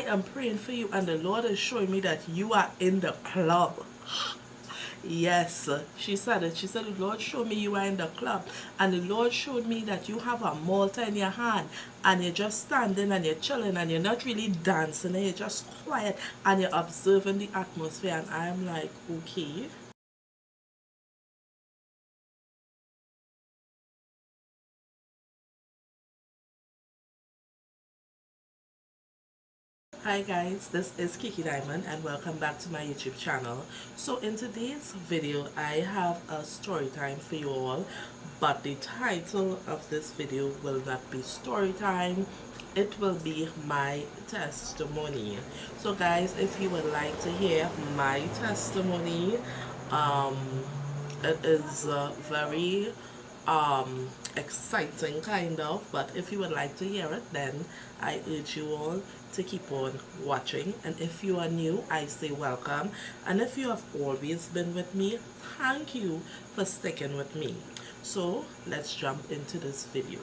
am praying for you, and the Lord is showing me that you are in the club. Yes, she said it. She said, the Lord showed me you are in the club. And the Lord showed me that you have a malta in your hand. And you're just standing and you're chilling and you're not really dancing. And you're just quiet and you're observing the atmosphere. And I'm like, okay. Hi guys, this is Kiki Diamond and welcome back to my YouTube channel. So in today's video I have a story time for you all, but the title of this video will not be story time, it will be my testimony. So guys, if you would like to hear my testimony, um it is very exciting kind of, but if you would like to hear it, then I urge you all to keep on watching. And if you are new, I say welcome, and if you have always been with me, thank you for sticking with me. So let's jump into this video.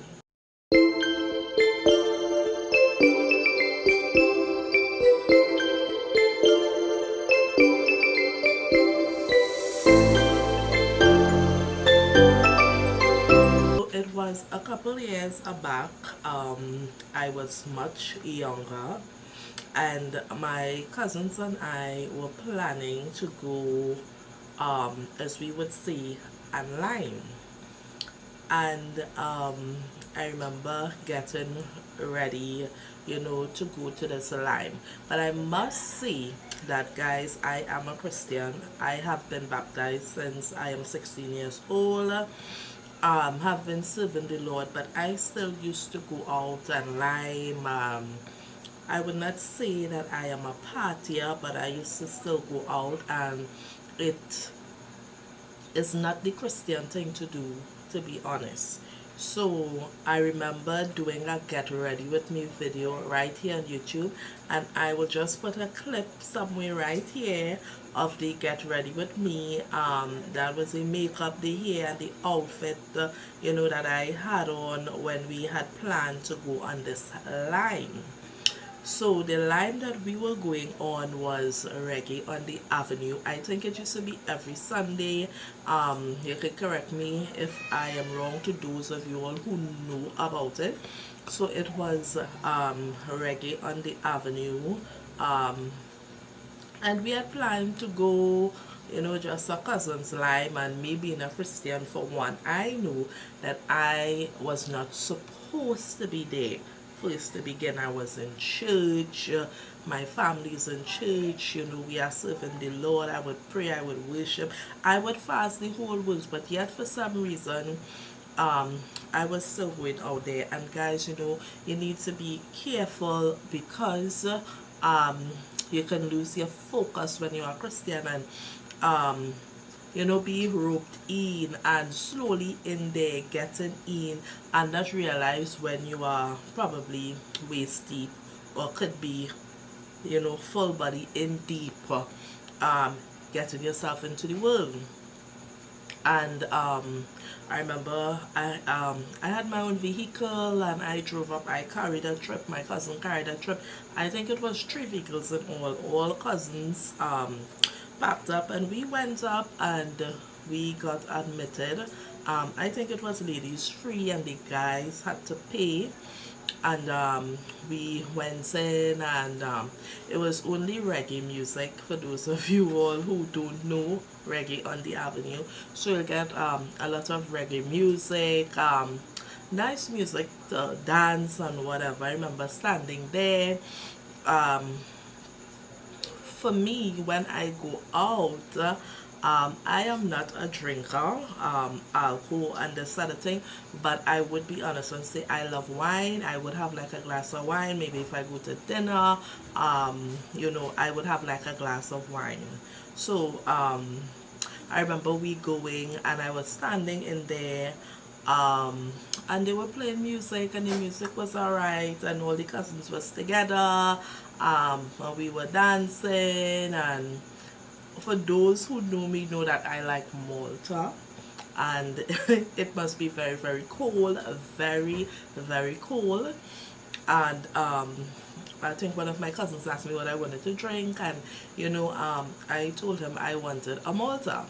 It was a couple years back. I was much younger, and my cousins and I were planning to go, as we would say, online. And I remember getting ready, to go to the lime. But I must say that, guys, I am a Christian. I have been baptized since I am 16 years old. Have been serving the Lord, but I still used to go out and lime. I would not say that I am a partier, but I used to still go out, and it is not the Christian thing to do, to be honest. So I remember doing a get ready with me video right here on YouTube, and I will just put a clip somewhere right here of the get ready with me. That was the makeup, the hair, and the outfit, that I had on when we had planned to go on this line. So the line that we were going on was Reggae on the Avenue. I think it used to be every Sunday. You can correct me if I am wrong, to those of you all who know about it. So it was Reggae on the Avenue. And we had planned to go, just a cousin's lime and maybe in a Christian for one. I knew that I was not supposed to be there. First to begin, I was in church, my family's in church, we are serving the Lord. I would pray, I would worship, I would fast the whole week, but yet for some reason, I was still going out there. And guys, you need to be careful, because you can lose your focus when you are a Christian, and be roped in and slowly in there, getting in, and not realize when you are probably waist deep, or could be, full body in deep, getting yourself into the world. And I remember I had my own vehicle, and I drove up. I carried a trip, my cousin carried a trip. I think it was 3 vehicles in all cousins packed up, and we went up and we got admitted. I think it was ladies free, and the guys had to pay. And we went in, and it was only reggae music, for those of you all who don't know Reggae on the Avenue. So you'll get a lot of reggae music, nice music to dance and whatever. I remember standing there. For me, when I go out, I am not a drinker, alcohol and this sort of thing, but I would be honest and say I love wine. I would have like a glass of wine. Maybe if I go to dinner, I would have like a glass of wine. So I remember we going, and I was standing in there, and they were playing music, and the music was alright, and all the cousins was together, and we were dancing. And for those who know me, know that I like Malta, and it must be very, very cold, very, very cold. And I think one of my cousins asked me what I wanted to drink, and I told him I wanted a Malta,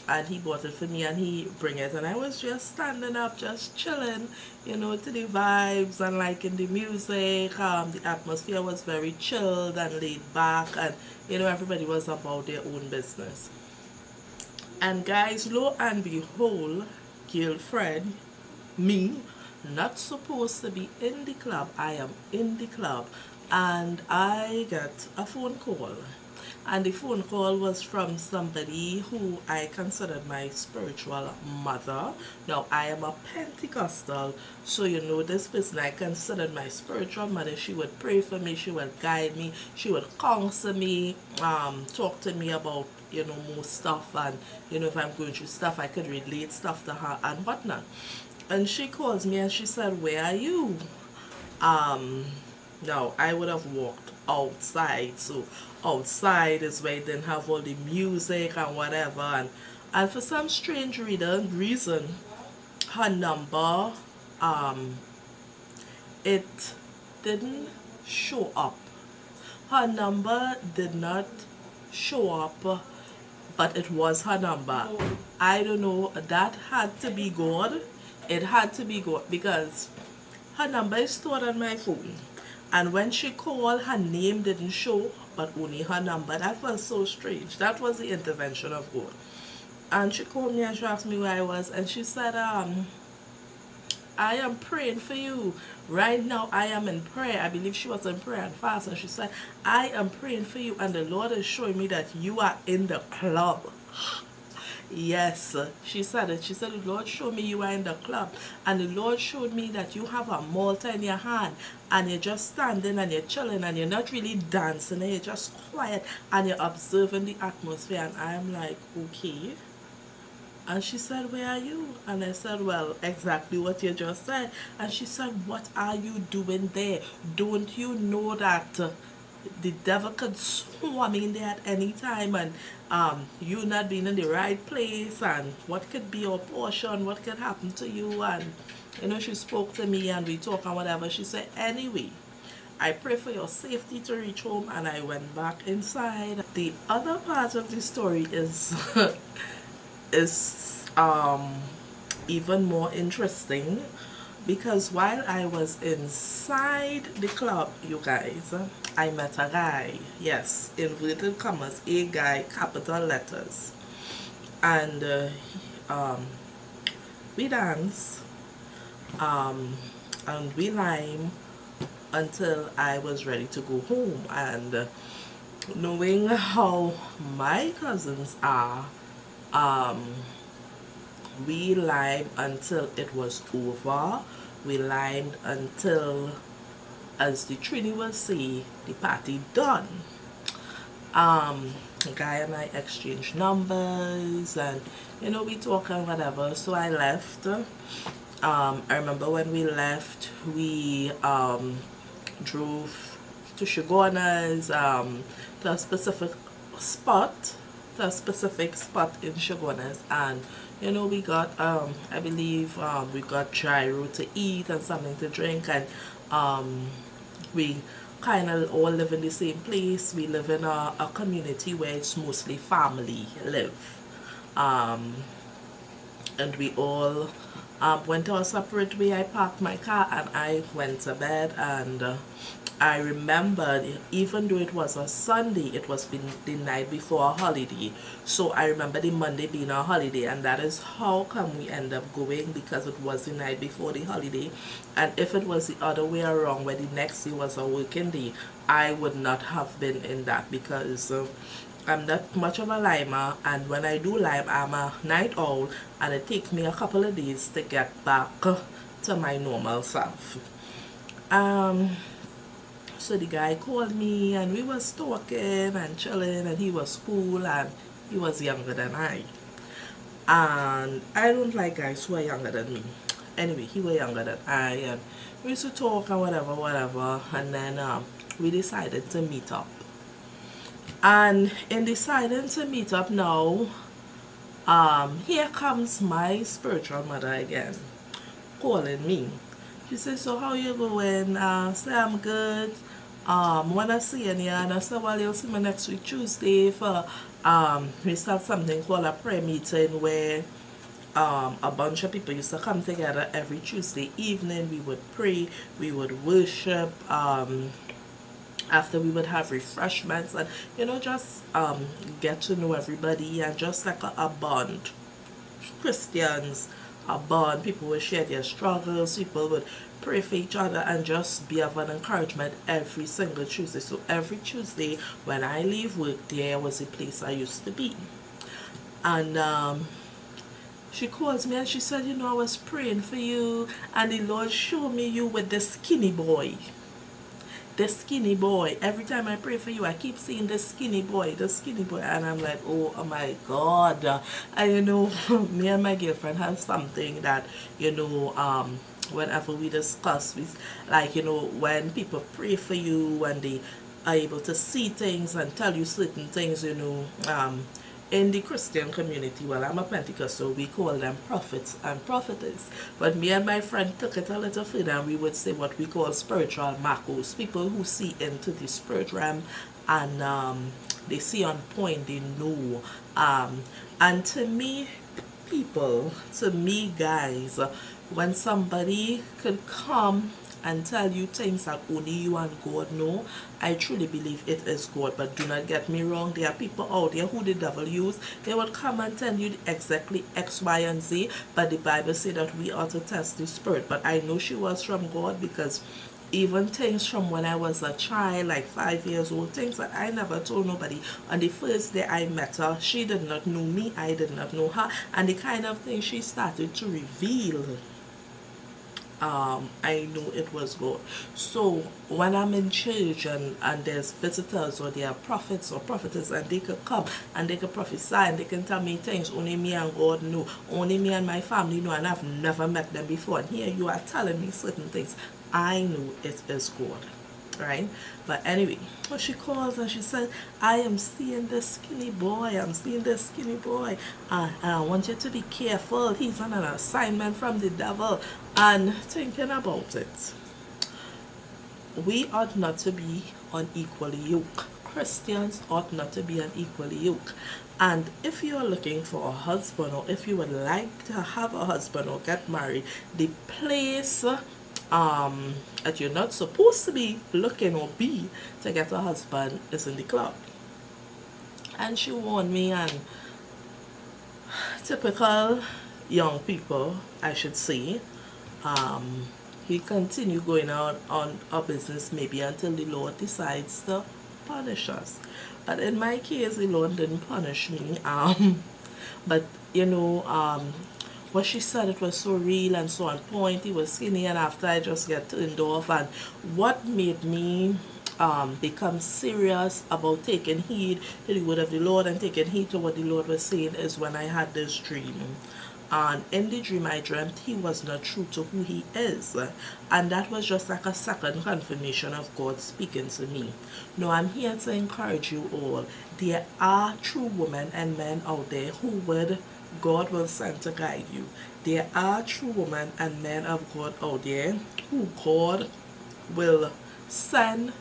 and he bought it for me, and he bring it, and I was just standing up, just chilling, to the vibes and liking the music. The atmosphere was very chilled and laid back, and everybody was about their own business. And guys, lo and behold, girlfriend, me, not supposed to be in the club, I am in the club, and I get a phone call, and the phone call was from somebody who I considered my spiritual mother. Now I am a Pentecostal, so this person I considered my spiritual mother. She would pray for me, she would guide me, she would counsel me, talk to me about more stuff, and if I'm going through stuff I could relate stuff to her and whatnot. And she calls me and she said, "Where are you?" No, I would have walked outside. So outside is where they didn't have all the music and whatever. And for some strange reason, her number, it didn't show up. Her number did not show up, but it was her number. I don't know, that had to be God. It had to be God, because her number is stored on my phone. And when she called, her name didn't show, but only her number. That was so strange. That was the intervention of God. And she called me and she asked me where I was. And she said, I am praying for you. Right now, I am in prayer. I believe she was in prayer and fast. And she said, I am praying for you. And the Lord is showing me that you are in the club. Yes, she said it. She said, the Lord showed me you are in the club, and the Lord showed me that you have a Malta in your hand, and you're just standing and you're chilling, and you're not really dancing, and you're just quiet, and you're observing the atmosphere. And I'm like, okay. And she said, where are you? And I said, well, exactly what you just said. And she said, what are you doing there? Don't you know that the devil could swarm in there at any time, and you not being in the right place, and what could be your portion, what could happen to you? And she spoke to me and we talked and whatever. She said, anyway, I pray for your safety to reach home, and I went back inside. The other part of the story is is even more interesting, because while I was inside the club, you guys, I met a guy. Yes, inverted commas, a guy, capital letters. And we dance, and we lime until I was ready to go home. And knowing how my cousins are, we limed until it was over. We limed until, as the Trini will say, the party done. Guy and I exchanged numbers, and we talk and whatever. So I left. I remember when we left, we drove to Shoguna's, to a specific spot, in Shoguna's, and we got I believe we got gyro to eat and something to drink, and we kind of all live in the same place. We live in a community where it's mostly family live, and we all went our separate way. I parked my car and I went to bed, and I remembered, even though it was a Sunday, it was the night before a holiday. So I remember the Monday being a holiday, and that is how come we end up going, because it was the night before the holiday. And if it was the other way around, where the next day was a working day, I would not have been in that, because I'm not much of a limer, and when I do lime, I'm a night owl, and it takes me a couple of days to get back to my normal self. So the guy called me, and we was talking and chilling, and he was cool, and he was younger than I. And I don't like guys who are younger than me. Anyway, he was younger than I, and we used to talk and whatever, and then we decided to meet up. And in deciding to meet up now, here comes my spiritual mother again, calling me. She says, so how you going? Say I'm good. when I see you, and I said, well, you'll see me next week Tuesday for we start something called a prayer meeting where a bunch of people used to come together every Tuesday evening. We would pray, we would worship. After we would have refreshments and just get to know everybody and just like a bond. Christians are bond. People would share their struggles. People would pray for each other and just be of an encouragement every single Tuesday. So every Tuesday when I leave work, there was a place I used to be. And she calls me and she said, I was praying for you and the Lord showed me you with the skinny boy. The skinny boy. Every time I pray for you, I keep seeing the skinny boy, and I'm like, oh my God. And me and my girlfriend have something that, whenever we discuss, we like, when people pray for you, when they are able to see things and tell you certain things, in the Christian community, well, I'm a Pentecostal, we call them prophets and prophetess. But me and my friend took it a little further and we would say what we call spiritual macos, people who see into the spirit realm and they see on point, they know. And to me, guys, when somebody could come and tell you things that only you and God know, I truly believe it is God. But do not get me wrong, there are people out there who the devil use. They will come and tell you exactly X, Y, and Z, but the Bible says that we ought to test the spirit. But I know she was from God, because even things from when I was a child, like 5 years old, things that I never told nobody. On the first day I met her, she did not know me, I did not know her, and the kind of things she started to reveal, I knew it was God. So when I'm in church and there's visitors or there are prophets or prophetess and they could come and they could prophesy and they can tell me things only me and God know, only me and my family know, and I've never met them before, and here you are telling me certain things, I know it is God. Right? But anyway, she calls and she said, I am seeing this skinny boy, and I want you to be careful, he's on an assignment from the devil. And thinking about it, we ought not to be unequally yoked. Christians ought not to be unequally yoked. And if you are looking for a husband, or if you would like to have a husband or get married, the place that you're not supposed to be looking or be to get a husband is in the club. And she warned me, and typical young people, I should say, we continue going out on our business maybe until the Lord decides to punish us. But in my case, the Lord didn't punish me. But what she said, it was so real and so on point. He was skinny, and after I just get turned off. And what made me become serious about taking heed to the word of the Lord and taking heed to what the Lord was saying is when I had this dream. And in the dream I dreamt he was not true to who he is. And that was just like a second confirmation of God speaking to me. Now I'm here to encourage you all. There are true women and men out there who God will send to guide you. There are true women and men of God out there who God will send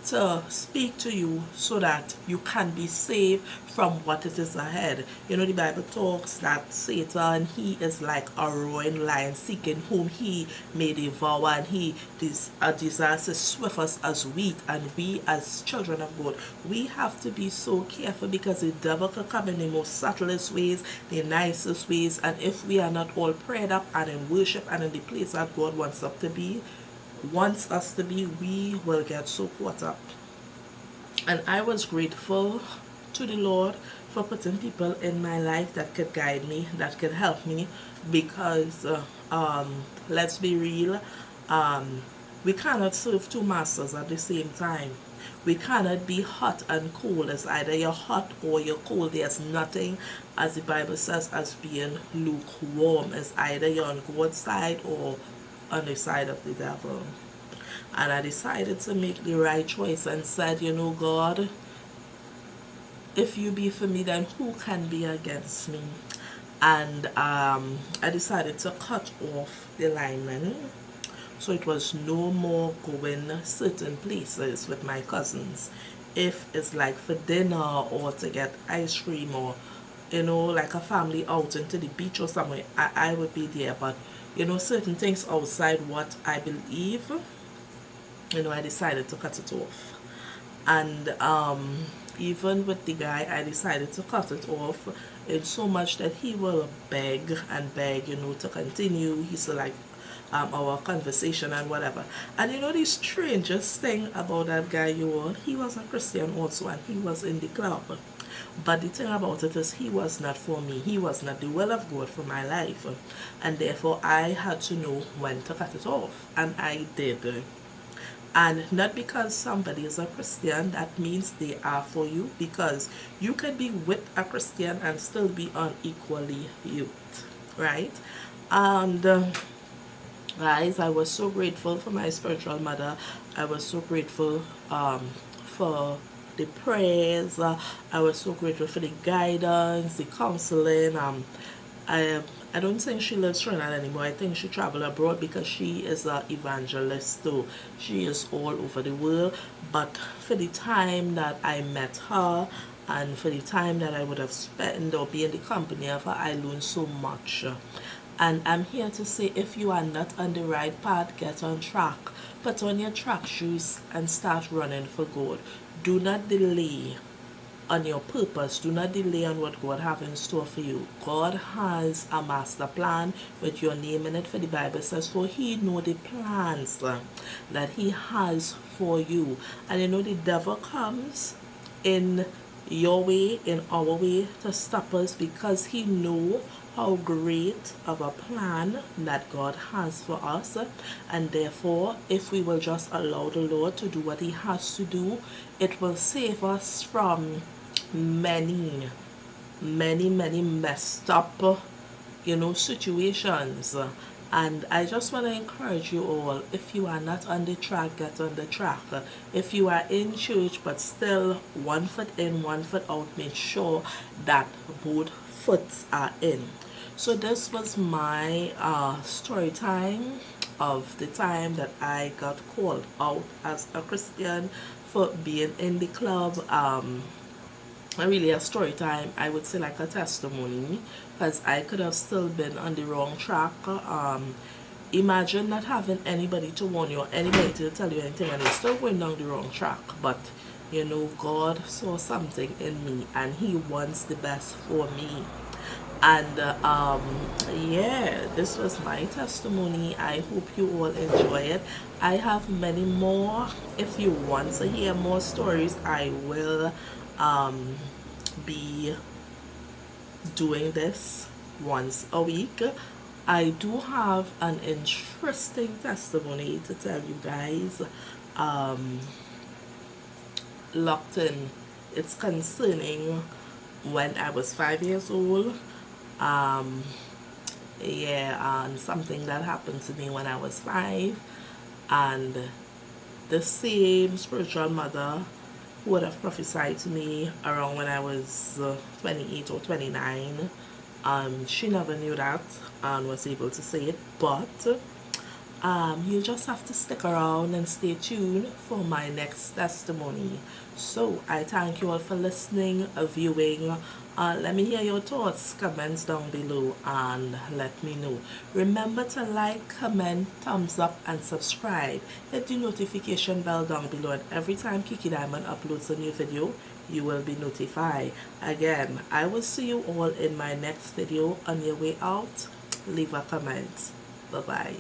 to speak to you so that you can be saved from what it is ahead. The Bible talks that Satan, he is like a roaring lion seeking whom he may devour, and he desires to swift us as wheat. And we as children of God, we have to be so careful, because the devil can come in the most subtlest ways, the nicest ways, and if we are not all prayed up and in worship and in the place that God wants us to be, we will get so caught up. And I was grateful to the Lord for putting people in my life that could guide me, that could help me, because let's be real, we cannot serve two masters at the same time. We cannot be hot and cold. It's either you're hot or you're cold. There's nothing, as the Bible says, as being lukewarm. It's either you're on God's side or on the side of the devil. And I decided to make the right choice and said, God, if you be for me, then who can be against me? And I decided to cut off the lineman So it was no more going certain places with my cousins. If it's like for dinner or to get ice cream or like a family outing to the beach or somewhere, I would be there. But certain things outside what I believe, I decided to cut it off. And even with the guy, I decided to cut it off in so much that he will beg and beg, to continue. He's like our conversation and whatever. And the strangest thing about that guy, he was a Christian also, and he was in the club. But the thing about it is, he was not for me. He was not the will of God for my life. And therefore, I had to know when to cut it off. And I did. And not because somebody is a Christian, that means they are for you. Because you can be with a Christian and still be unequally yoked. Right? And guys, I was so grateful for my spiritual mother. I was so grateful for the prayers. I was so grateful for the guidance, the counseling. I don't think she lives Trinidad anymore. I think she traveled abroad because she is an evangelist too. She is all over the world. But for the time that I met her and for the time that I would have spent or be in the company of her, I learned so much. And I'm here to say, if you are not on the right path, get on track. Put on your track shoes and start running for God. Do not delay on your purpose. Do not delay on what God has in store for you. God has a master plan with your name in it, for the Bible says, for he know the plans that he has for you. And the devil comes in your way, in our way, to stop us, because he know how great of a plan that God has for us. And therefore, if we will just allow the Lord to do what he has to do, it will save us from many messed up situations. And I just want to encourage you all, if you are not on the track, get on the track. If you are in church but still one foot in, one foot out, make sure that both foots are in. So this was my story time of the time that I got called out as a Christian for being in the club. Really a story time, I would say, like a testimony, because I could have still been on the wrong track. Imagine not having anybody to warn you or anybody to tell you anything, and you're still going down the wrong track. But God saw something in me and he wants the best for me. And yeah, this was my testimony. I hope you all enjoy it. I have many more. If you want to hear more stories, I will be doing this once a week. I do have an interesting testimony to tell you guys. Locked in. It's concerning when I was 5 years old. Yeah, and something that happened to me when I was 5, and the same spiritual mother who would have prophesied to me around when I was 28 or 29, she never knew that and was able to say it. But you just have to stick around and stay tuned for my next testimony. So I thank you all for listening, viewing. Let me hear your thoughts, comments down below, and let me know. Remember to like, comment, thumbs up, and subscribe. Hit the notification bell down below, and every time Kiki Diamond uploads a new video, you will be notified. Again, I will see you all in my next video. On your way out, leave a comment. Bye bye.